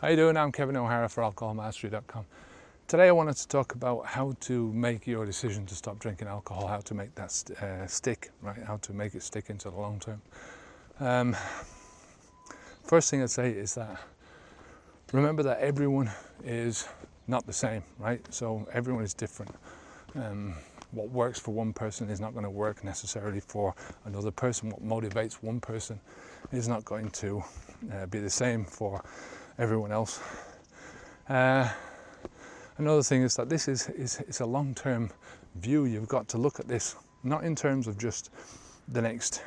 How you doing? I'm Kevin O'Hara for alcoholmastery.com. Today I wanted to talk about how to make your decision to stop drinking alcohol, how to make that stick, right? How to make it stick into the long term. First thing I'd say is that remember that everyone is not the same, right? So everyone is different. What works for one person is not going to work necessarily for another person. What motivates one person is not going to be the same for everyone else. Another thing is that this is a long-term view. You've got to look at this not in terms of just the next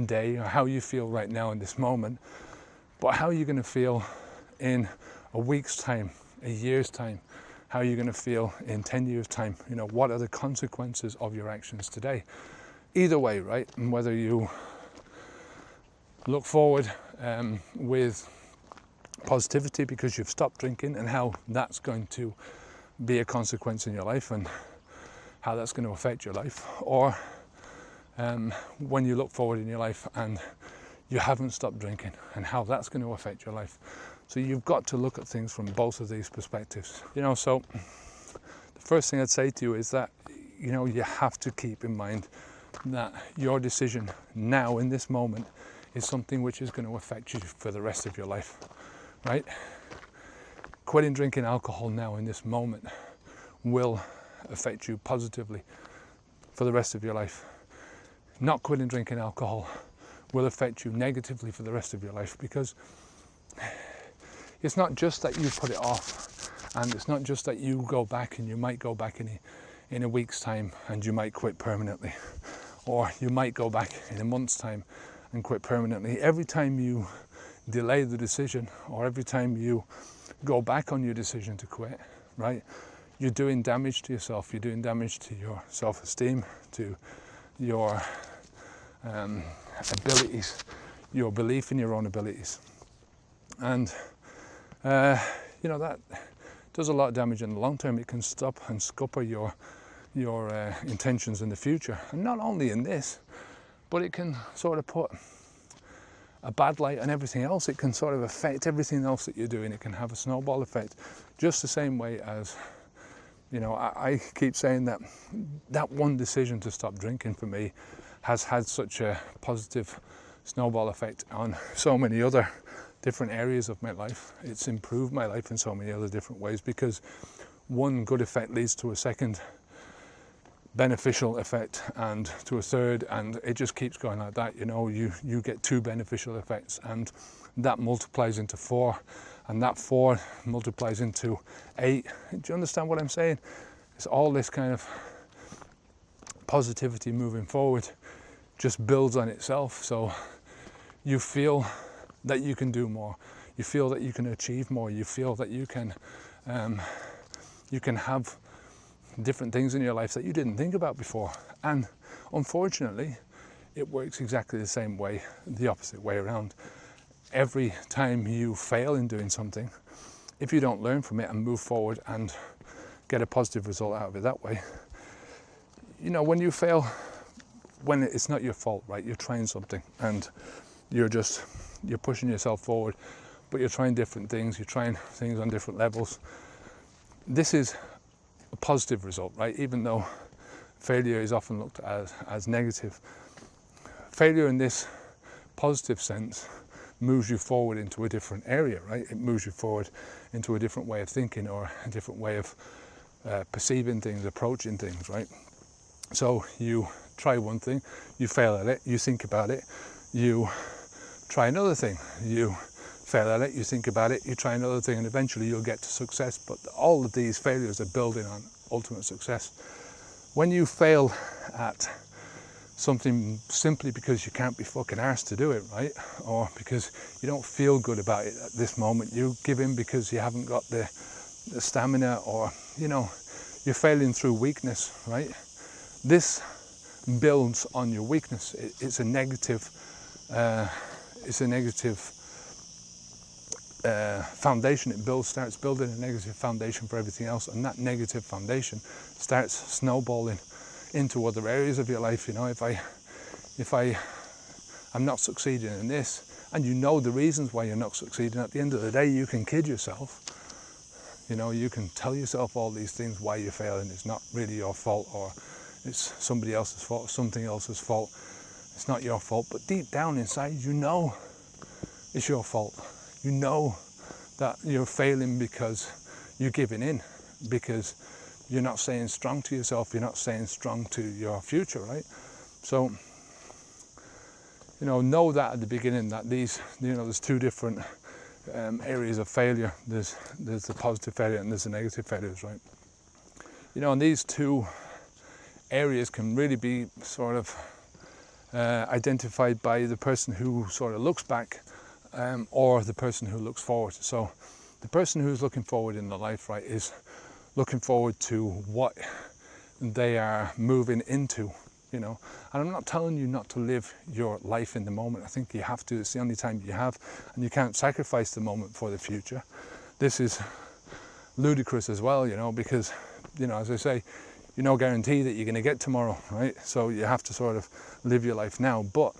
day or how you feel right now in this moment, but how you're going to feel in a week's time, a year's time, how you're going to feel in 10 years' time. You know, what are the consequences of your actions today? Either way, right? And whether you look forward with positivity because you've stopped drinking and how that's going to be a consequence in your life and how that's going to affect your life, or when you look forward in your life and you haven't stopped drinking and how that's going to affect your life. So you've got to look at things from both of these perspectives. You know, so the first thing I'd say to you is that, you know, you have to keep in mind that your decision now in this moment is something which is going to affect you for the rest of your life, right? Quitting drinking alcohol now in this moment will affect you positively for the rest of your life. Not quitting drinking alcohol will affect you negatively for the rest of your life, because it's not just that you put it off, and it's not just that you go back, and you might go back in a week's time and you might quit permanently, or you might go back in a month's time and quit permanently. Every time you delay the decision, or every time you go back on your decision to quit, right, you're doing damage to yourself, you're doing damage to your self-esteem, to your abilities, your belief in your own abilities. And you know, that does a lot of damage in the long term. It can stop and scupper your intentions in the future. And not only in this, but it can sort of put a bad light on everything else. It can sort of affect everything else that you're doing. It can have a snowball effect, just the same way as, you know, I keep saying that one decision to stop drinking for me has had such a positive snowball effect on so many other different areas of my life. It's improved my life in so many other different ways, because one good effect leads to a second beneficial effect, and to a third, and it just keeps going like that. You know, you get two beneficial effects, and that multiplies into 4, and that 4 multiplies into 8. Do you understand what I'm saying? It's all this kind of positivity moving forward just builds on itself. So you feel that you can do more, you feel that you can achieve more, you feel that you can have different things in your life that you didn't think about before. And unfortunately, it works exactly the same way, the opposite way around. Every time you fail in doing something, if you don't learn from it and move forward and get a positive result out of it that way, you know, when you fail, when it's not your fault, right? You're trying something and you're pushing yourself forward, but you're trying different things, you're trying things on different levels. This is a positive result, right? Even though failure is often looked at as negative. Failure in this positive sense moves you forward into a different area, right? It moves you forward into a different way of thinking, or a different way of perceiving things, approaching things, right? So you try one thing, you fail at it, you think about it, you try another thing, you fail at it, you think about it, you try another thing, and eventually you'll get to success. But all of these failures are building on ultimate success. When you fail at something simply because you can't be fucking arsed to do it, right? Or because you don't feel good about it at this moment, you give in because you haven't got the stamina, or, you know, you're failing through weakness, right? This builds on your weakness. It's a negative foundation. It starts building a negative foundation for everything else, and that negative foundation starts snowballing into other areas of your life. You know, if I'm not succeeding in this, and you know the reasons why you're not succeeding. At the end of the day, you can kid yourself. You know, you can tell yourself all these things why you're failing. It's not really your fault, or it's somebody else's fault, or something else's fault. It's not your fault, but deep down inside, you know it's your fault. You know that you're failing because you're giving in, because you're not staying strong to yourself, you're not staying strong to your future, right? So, you know that at the beginning, that these, you know, there's two different areas of failure. There's the positive failure and there's the negative failures, right? You know, and these two areas can really be sort of identified by the person who sort of looks back or the person who looks forward. So the person who's looking forward in their life, right, is looking forward to what they are moving into, you know. And I'm not telling you not to live your life in the moment. I think you have to. It's the only time you have, and you can't sacrifice the moment for the future. This is ludicrous as well, you know, because, you know, as I say, you're no guarantee that you're going to get tomorrow, right? So you have to sort of live your life now, but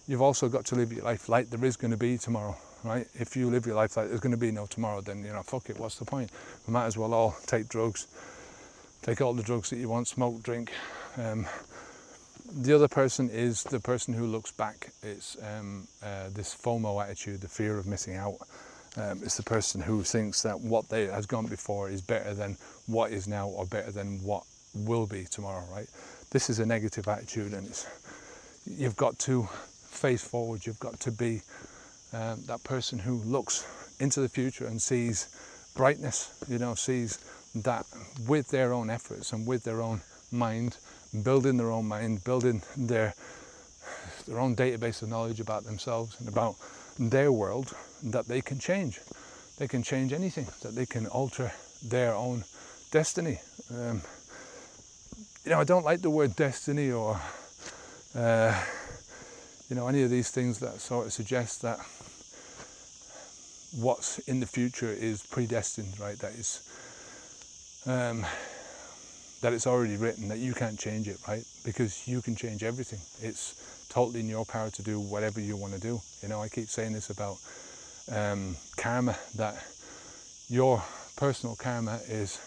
you've also got to live your life like there is going to be tomorrow, right? If you live your life like there's going to be no tomorrow, then, you know, fuck it, what's the point? We might as well all take drugs, take all the drugs that you want, smoke, drink. The other person is the person who looks back. It's this FOMO attitude, the fear of missing out. It's the person who thinks that what has gone before is better than what is now, or better than what will be tomorrow, right? This is a negative attitude, and you've got to face forward. You've got to be that person who looks into the future and sees brightness, you know, sees that with their own efforts and with their own mind, building their own mind, building their own database of knowledge about themselves and about their world, that they can change. They can change anything, that they can alter their own destiny. You know, I don't like the word destiny or, you know, any of these things that sort of suggest that what's in the future is predestined, right? That is, that it's already written, that you can't change it, right? Because you can change everything. It's totally in your power to do whatever you want to do. You know, I keep saying this about karma, that your personal karma is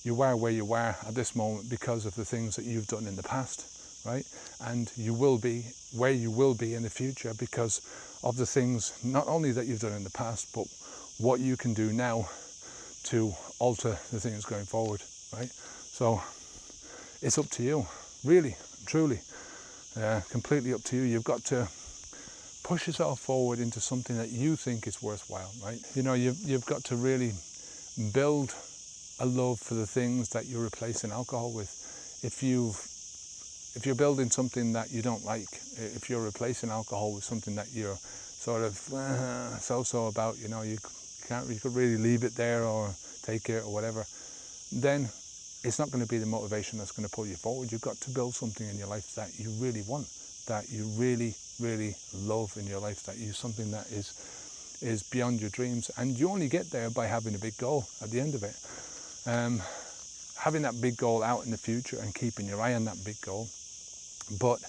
you are where you are at this moment because of the things that you've done in the past, right? And you will be where you will be in the future because of the things not only that you've done in the past, but what you can do now to alter the things going forward, right? So it's up to you, really, truly, completely up to you. You've got to push yourself forward into something that you think is worthwhile, right? You know, you've got to really build a love for the things that you're replacing alcohol with. If you're building something that you don't like, if you're replacing alcohol with something that you're sort of so-so about, you know, you could really leave it there or take it or whatever, then it's not going to be the motivation that's going to pull you forward. You've got to build something in your life that you really want, that you really, really love in your life, that is something that is beyond your dreams. And you only get there by having a big goal at the end of it. Having that big goal out in the future and keeping your eye on that big goal. But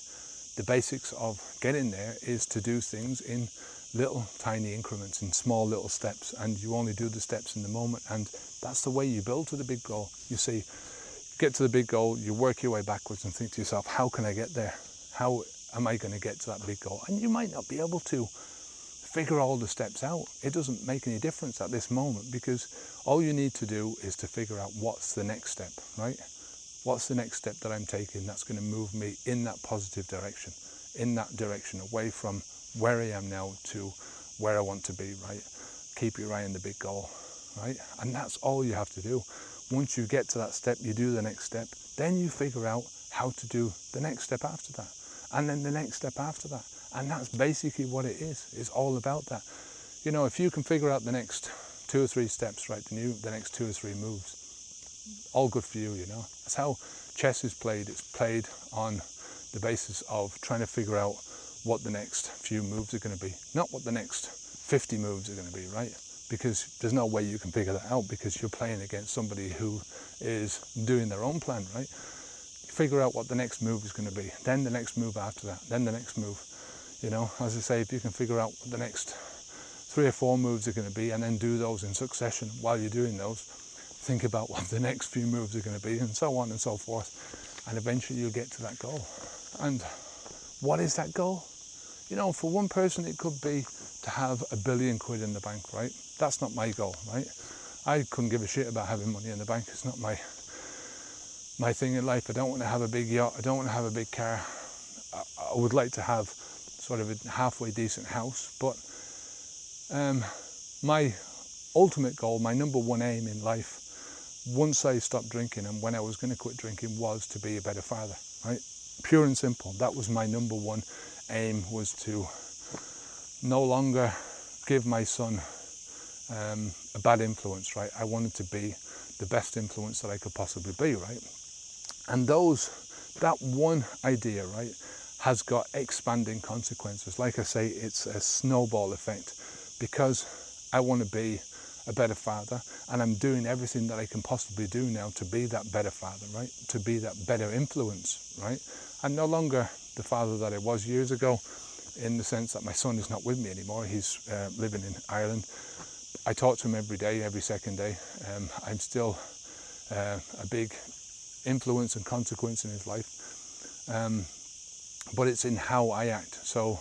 the basics of getting there is to do things in little tiny increments, in small little steps, and you only do the steps in the moment, and that's the way you build to the big goal. You see, you get to the big goal, you work your way backwards and think to yourself, how can I get there? How am I going to get to that big goal? And you might not be able to figure all the steps out. It doesn't make any difference at this moment, because all you need to do is to figure out what's the next step, right? What's the next step that I'm taking that's going to move me in that positive direction, in that direction, away from where I am now to where I want to be, right? Keep your eye on the big goal, right? And that's all you have to do. Once you get to that step, you do the next step, then you figure out how to do the next step after that, and then the next step after that. And that's basically what it is. It's all about that. You know, if you can figure out the next 2 or 3 steps, right, the next 2 or 3 moves, all good for you, you know. That's how chess is played. It's played on the basis of trying to figure out what the next few moves are going to be, not what the next 50 moves are going to be, right? Because there's no way you can figure that out, because you're playing against somebody who is doing their own plan, right? You figure out what the next move is going to be, then the next move after that, then the next move. You know, as I say, if you can figure out what the next 3 or 4 moves are going to be, and then do those in succession while you're doing those, think about what the next few moves are going to be, and so on and so forth, and eventually you'll get to that goal. And what is that goal? You know, for one person it could be to have £1 billion in the bank, right? That's not my goal, right? I couldn't give a shit about having money in the bank. It's not my thing in life. I don't want to have a big yacht. I don't want to have a big car. I would like to have sort of a halfway decent house, but my ultimate goal, my number one aim in life, once I stopped drinking and when I was going to quit drinking, was to be a better father, right? Pure and simple. That was my number one aim, was to no longer give my son a bad influence, right? I wanted to be the best influence that I could possibly be, right? And that one idea, right, has got expanding consequences. Like I say, it's a snowball effect, because I want to be a better father, and I'm doing everything that I can possibly do now to be that better father, right? To be that better influence, right? I'm no longer the father that I was years ago, in the sense that my son is not with me anymore. He's living in Ireland. I talk to him every day, every second day. I'm still a big influence and consequence in his life. But it's in how I act. So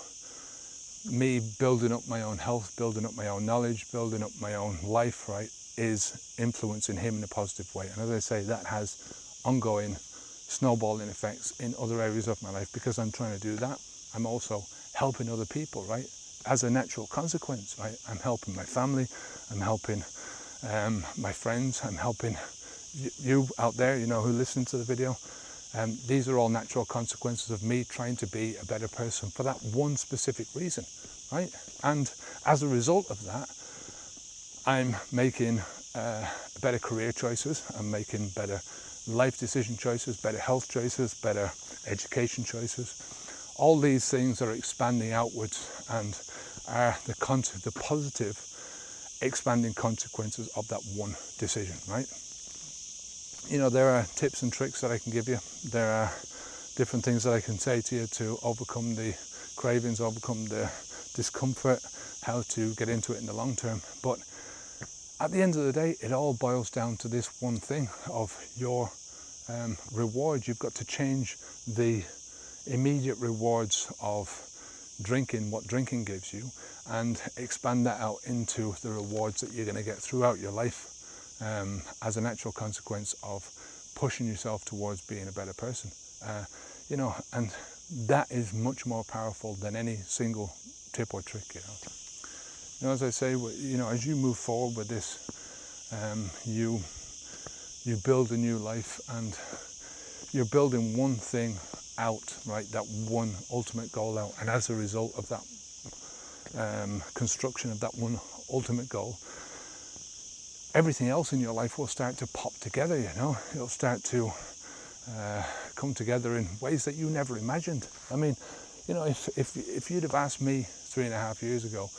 me building up my own health, building up my own knowledge, building up my own life, right, is influencing him in a positive way. And as I say, that has ongoing snowballing effects in other areas of my life, because I'm trying to do that. I'm also helping other people, right, as a natural consequence, right? I'm helping my family, I'm helping my friends, I'm helping you out there, you know, who listen to the video. These are all natural consequences of me trying to be a better person for that one specific reason, right? And as a result of that, I'm making better career choices, I'm making better life decision choices, better health choices, better education choices. All these things are expanding outwards and are the positive expanding consequences of that one decision, right? You know, there are tips and tricks that I can give you. There are different things that I can say to you to overcome the cravings, overcome the discomfort, how to get into it in the long term. But at the end of the day, it all boils down to this one thing of your reward. You've got to change the immediate rewards of drinking, what drinking gives you, and expand that out into the rewards that you're going to get throughout your life. As a natural consequence of pushing yourself towards being a better person. You know, and that is much more powerful than any single tip or trick, you know. You know, as I say, you know, as you move forward with this, you build a new life, and you're building one thing out, right, that one ultimate goal out, and as a result of that construction of that one ultimate goal, everything else in your life will start to pop together, you know. It'll start to come together in ways that you never imagined. I mean, you know, if you'd have asked me 3.5 years ago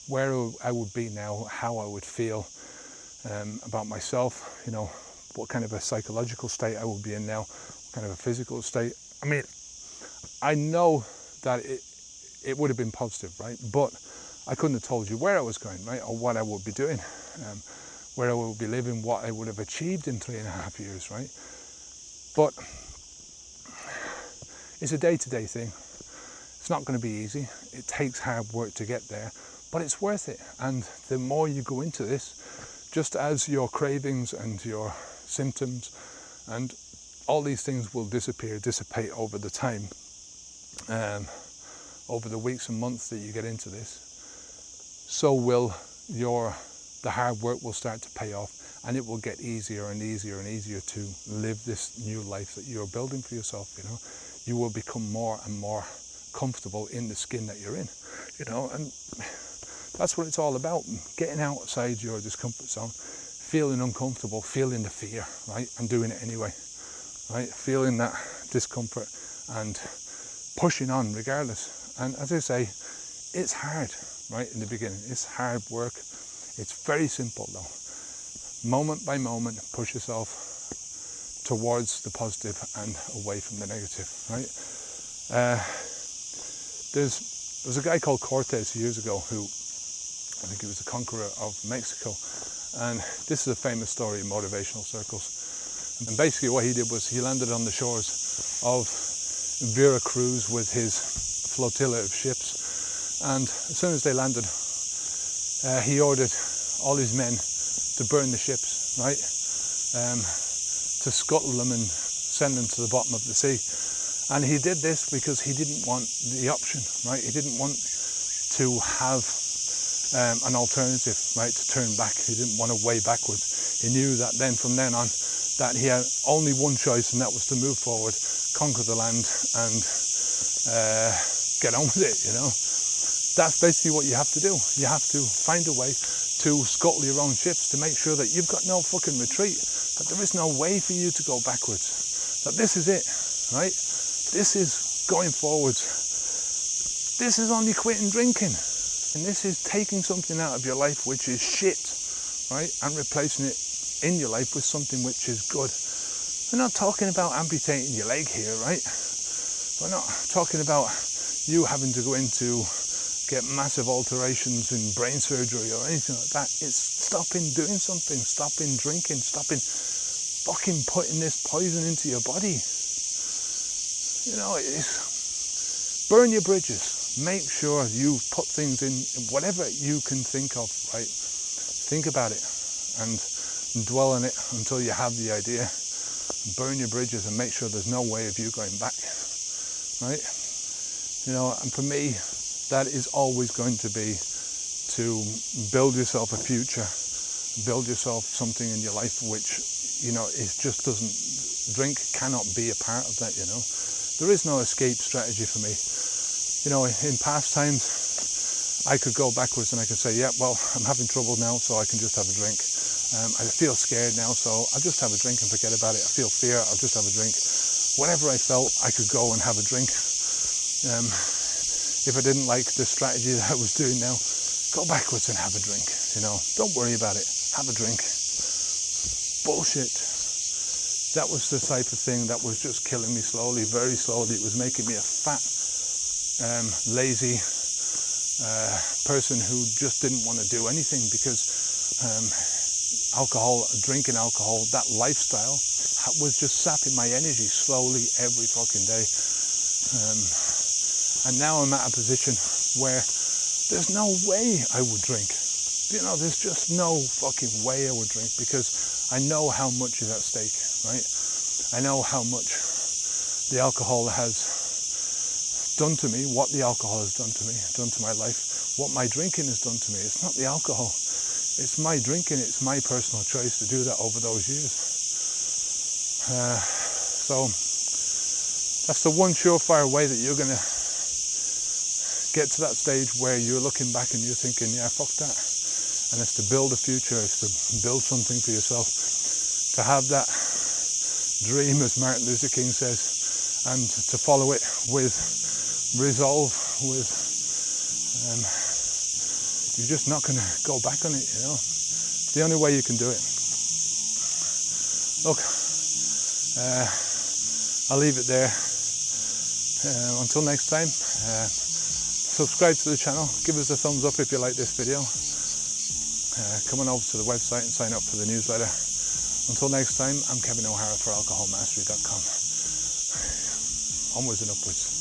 where I would be now, how I would feel about myself, you know, what kind of a psychological state I would be in now, what kind of a physical state. I mean, I know that it would have been positive, right? But I couldn't have told you where I was going, right? Or what I would be doing, where I would be living, what I would have achieved in 3.5 years, right? But it's a day-to-day thing. It's not going to be easy. It takes hard work to get there, but it's worth it. And the more you go into this, just as your cravings and your symptoms and all these things will dissipate over the time, over the weeks and months that you get into this, so will the hard work will start to pay off, and it will get easier and easier and easier to live this new life that you're building for yourself, you know. You will become more and more comfortable in the skin that you're in, you know, and that's what it's all about, getting outside your discomfort zone, feeling uncomfortable, feeling the fear, right, and doing it anyway, right, feeling that discomfort and pushing on regardless. And as I say, it's hard, right, in the beginning. It's hard work. It's very simple though. Moment by moment, push yourself towards the positive and away from the negative, right? There's There was a guy called Cortez years ago who, I think he was the conqueror of Mexico, and this is a famous story in motivational circles. And basically what he did was he landed on the shores of Veracruz with his flotilla of ships, and as soon as they landed, he ordered all his men to burn the ships, right? To scuttle them and send them to the bottom of the sea. And he did this because he didn't want the option, right? He didn't want to have an alternative, right, to turn back. He didn't want to weigh backwards. He knew that then, from then on, that he had only one choice, and that was to move forward, conquer the land, and get on with it, you know. That's basically what you have to do. You have to find a way to scuttle your own ships, to make sure that you've got no fucking retreat, that there is no way for you to go backwards, that this is it, right? This is going forwards. This is only quitting drinking. And this is taking something out of your life which is shit, right? And replacing it in your life with something which is good. We're not talking about amputating your leg here, right? We're not talking about you having to go into get massive alterations in brain surgery or anything like that. It's stopping doing something, stopping drinking, stopping fucking putting this poison into your body. You know, it's burn your bridges. Make sure you put things in whatever you can think of, right? Think about it and dwell on it until you have the idea. Burn your bridges and make sure there's no way of you going back, right? You know, and for me, that is always going to be to build yourself a future, build yourself something in your life which, you know, it just doesn't, drink cannot be a part of that, you know. There is no escape strategy for me. You know, in past times, I could go backwards and I could say, yeah, well, I'm having trouble now, so I can just have a drink. I feel scared now, so I'll just have a drink and forget about it. I feel fear, I'll just have a drink. Whatever I felt, I could go and have a drink. If I didn't like the strategy that I was doing now, go backwards and have a drink, you know. Don't worry about it, have a drink. Bullshit. That was the type of thing that was just killing me slowly, very slowly. It was making me a fat, lazy person who just didn't want to do anything, because alcohol, drinking alcohol, that lifestyle was just sapping my energy slowly every fucking day. And now I'm at a position where there's no way I would drink. You know, there's just no fucking way I would drink, because I know how much is at stake, right? I know how much the alcohol has done to me, what the alcohol has done to me, done to my life, what my drinking has done to me. It's not the alcohol, it's my drinking, it's my personal choice to do that over those years. So that's the one surefire way that you're going to get to that stage where you're looking back and you're thinking, yeah, fuck that. And it's to build a future, it's to build something for yourself, to have that dream, as Martin Luther King says, and to follow it with resolve, with you're just not going to go back on it, you know. It's the only way you can do it. Look, I'll leave it there. Until next time, subscribe to the channel, give us a thumbs up if you like this video. Come on over to the website and sign up for the newsletter. Until next time, I'm Kevin O'Hara for alcoholmastery.com. Onwards and upwards.